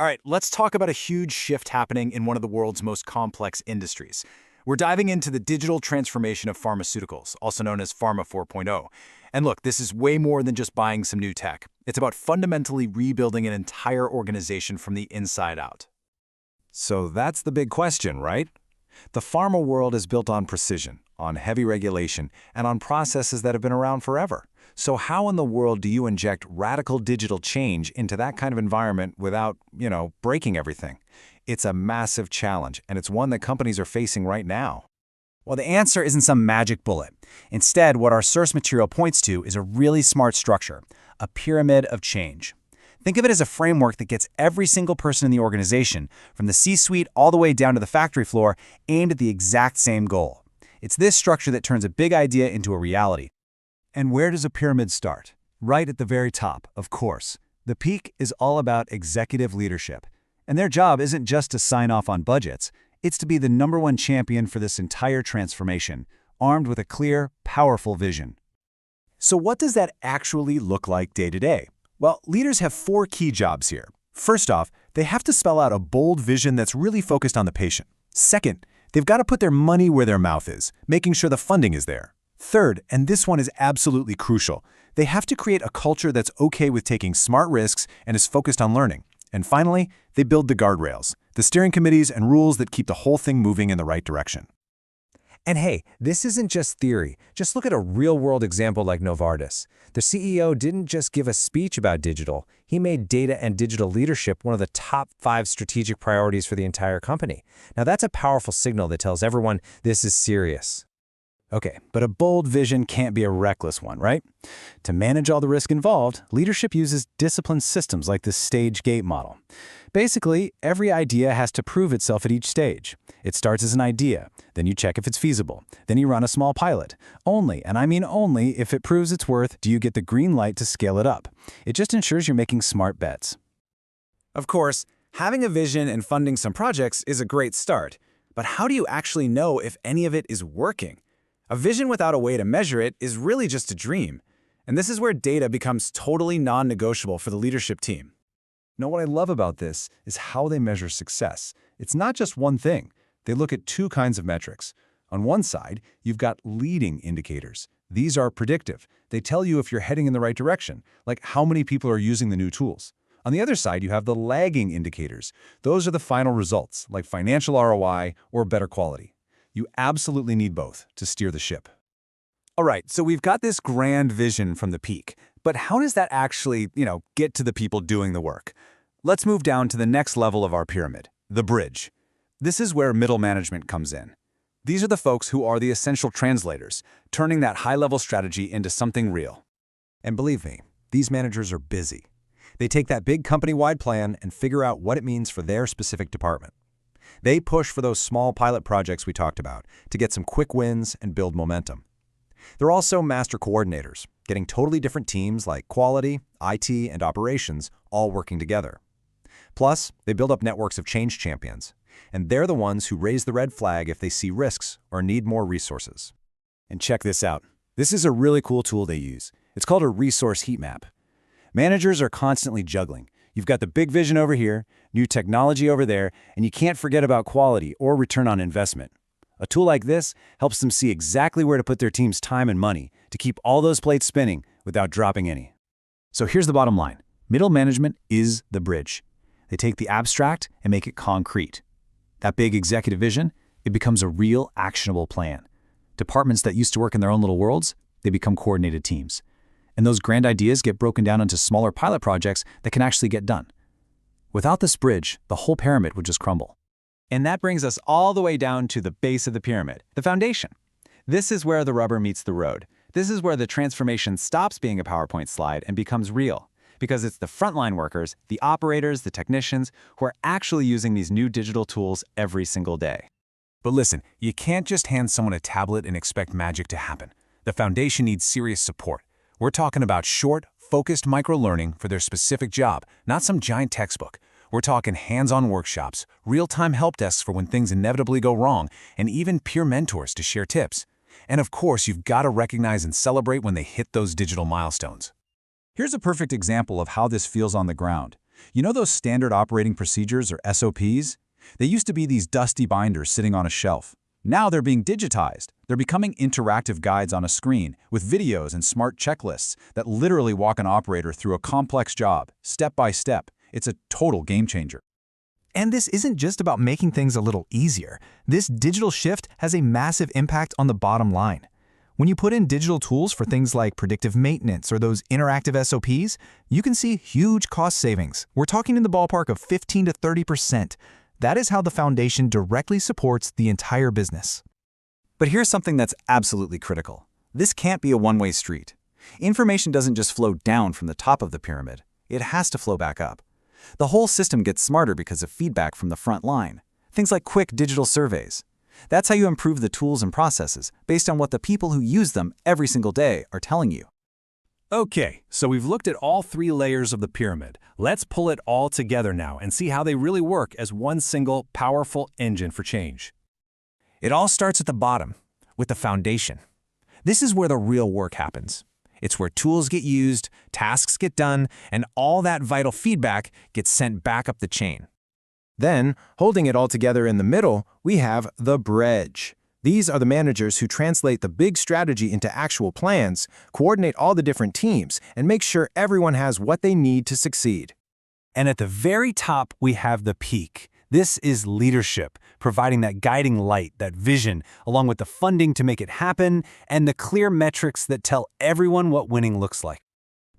All right, let's talk about a huge shift happening in one of the world's most complex industries. We're diving into the digital transformation of pharmaceuticals, also known as Pharma 4.0. And look, this is way more than just buying some new tech. It's about fundamentally rebuilding an entire organization from the inside out. So that's the big question, right? The pharma world is built on precision, on heavy regulation, and on processes that have been around forever. So how in the world do you inject radical digital change into that kind of environment without, breaking everything? It's a massive challenge, and it's one that companies are facing right now. Well, the answer isn't some magic bullet. Instead, what our source material points to is a really smart structure, a pyramid of change. Think of it as a framework that gets every single person in the organization, from the C-suite all the way down to the factory floor, aimed at the exact same goal. It's this structure that turns a big idea into a reality. And where does a pyramid start? Right at the very top, of course. The peak is all about executive leadership. And their job isn't just to sign off on budgets, it's to be the #1 champion for this entire transformation, armed with a clear, powerful vision. So what does that actually look like day to day? Well, leaders have 4 key jobs here. First off, they have to spell out a bold vision that's really focused on the patient. Second, they've got to put their money where their mouth is, making sure the funding is there. Third, and this one is absolutely crucial, they have to create a culture that's okay with taking smart risks and is focused on learning. And finally, they build the guardrails, the steering committees and rules that keep the whole thing moving in the right direction. And hey, this isn't just theory. Just look at a real-world example like Novartis. The CEO didn't just give a speech about digital. He made data and digital leadership one of the top 5 strategic priorities for the entire company. Now that's a powerful signal that tells everyone this is serious. Okay, but a bold vision can't be a reckless one, right? To manage all the risk involved, leadership uses disciplined systems like the stage gate model. Basically, every idea has to prove itself at each stage. It starts as an idea, then you check if it's feasible, then you run a small pilot. Only, and I mean only, if it proves its worth, do you get the green light to scale it up. It just ensures you're making smart bets. Of course, having a vision and funding some projects is a great start, but how do you actually know if any of it is working? A vision without a way to measure it is really just a dream. And this is where data becomes totally non-negotiable for the leadership team. Now, what I love about this is how they measure success. It's not just one thing. They look at 2 kinds of metrics. On one side, you've got leading indicators. These are predictive. They tell you if you're heading in the right direction, like how many people are using the new tools. On the other side, you have the lagging indicators. Those are the final results, like financial ROI or better quality. You absolutely need both to steer the ship. All right, so we've got this grand vision from the peak, but how does that actually, get to the people doing the work? Let's move down to the next level of our pyramid, the bridge. This is where middle management comes in. These are the folks who are the essential translators, turning that high-level strategy into something real. And believe me, these managers are busy. They take that big company-wide plan and figure out what it means for their specific department. They push for those small pilot projects we talked about to get some quick wins and build momentum. They're also master coordinators, getting totally different teams like quality, IT, and operations all working together. Plus, they build up networks of change champions, and they're the ones who raise the red flag if they see risks or need more resources. And check this out. This is a really cool tool they use. It's called a resource heat map. Managers are constantly juggling. You've got the big vision over here, new technology over there, and you can't forget about quality or return on investment. A tool like this helps them see exactly where to put their team's time and money to keep all those plates spinning without dropping any. So here's the bottom line. Middle management is the bridge. They take the abstract and make it concrete. That big executive vision, it becomes a real actionable plan. Departments that used to work in their own little worlds, they become coordinated teams. And those grand ideas get broken down into smaller pilot projects that can actually get done. Without this bridge, the whole pyramid would just crumble. And that brings us all the way down to the base of the pyramid, the foundation. This is where the rubber meets the road. This is where the transformation stops being a PowerPoint slide and becomes real. Because it's the frontline workers, the operators, the technicians, who are actually using these new digital tools every single day. But listen, you can't just hand someone a tablet and expect magic to happen. The foundation needs serious support. We're talking about short, focused micro-learning for their specific job, not some giant textbook. We're talking hands-on workshops, real-time help desks for when things inevitably go wrong, and even peer mentors to share tips. And of course, you've got to recognize and celebrate when they hit those digital milestones. Here's a perfect example of how this feels on the ground. You know those standard operating procedures, or SOPs? They used to be these dusty binders sitting on a shelf. Now they're being digitized. They're becoming interactive guides on a screen with videos and smart checklists that literally walk an operator through a complex job, step by step. It's a total game changer. And this isn't just about making things a little easier. This digital shift has a massive impact on the bottom line. When you put in digital tools for things like predictive maintenance or those interactive SOPs, you can see huge cost savings. We're talking in the ballpark of 15 to 30%. That is how the foundation directly supports the entire business. But here's something that's absolutely critical. This can't be a one-way street. Information doesn't just flow down from the top of the pyramid. It has to flow back up. The whole system gets smarter because of feedback from the front line. Things like quick digital surveys. That's how you improve the tools and processes based on what the people who use them every single day are telling you. Okay, so we've looked at all 3 layers of the pyramid. Let's pull it all together now and see how they really work as one single, powerful engine for change. It all starts at the bottom, with the foundation. This is where the real work happens. It's where tools get used, tasks get done, and all that vital feedback gets sent back up the chain. Then, holding it all together in the middle, we have the bridge. These are the managers who translate the big strategy into actual plans, coordinate all the different teams, and make sure everyone has what they need to succeed. And at the very top, we have the peak. This is leadership, providing that guiding light, that vision, along with the funding to make it happen, and the clear metrics that tell everyone what winning looks like.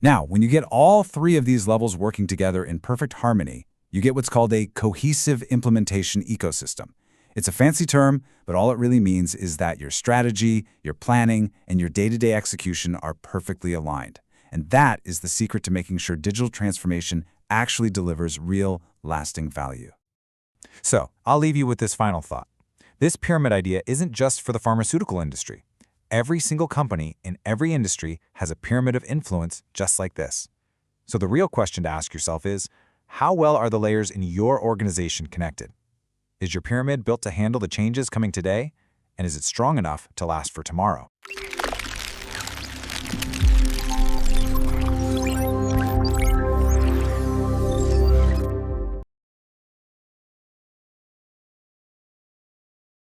Now, when you get all 3 of these levels working together in perfect harmony, you get what's called a cohesive implementation ecosystem. It's a fancy term, but all it really means is that your strategy, your planning, and your day-to-day execution are perfectly aligned. And that is the secret to making sure digital transformation actually delivers real, lasting value. So, I'll leave you with this final thought. This pyramid idea isn't just for the pharmaceutical industry. Every single company in every industry has a pyramid of influence just like this. So the real question to ask yourself is, how well are the layers in your organization connected? Is your pyramid built to handle the changes coming today? And is it strong enough to last for tomorrow?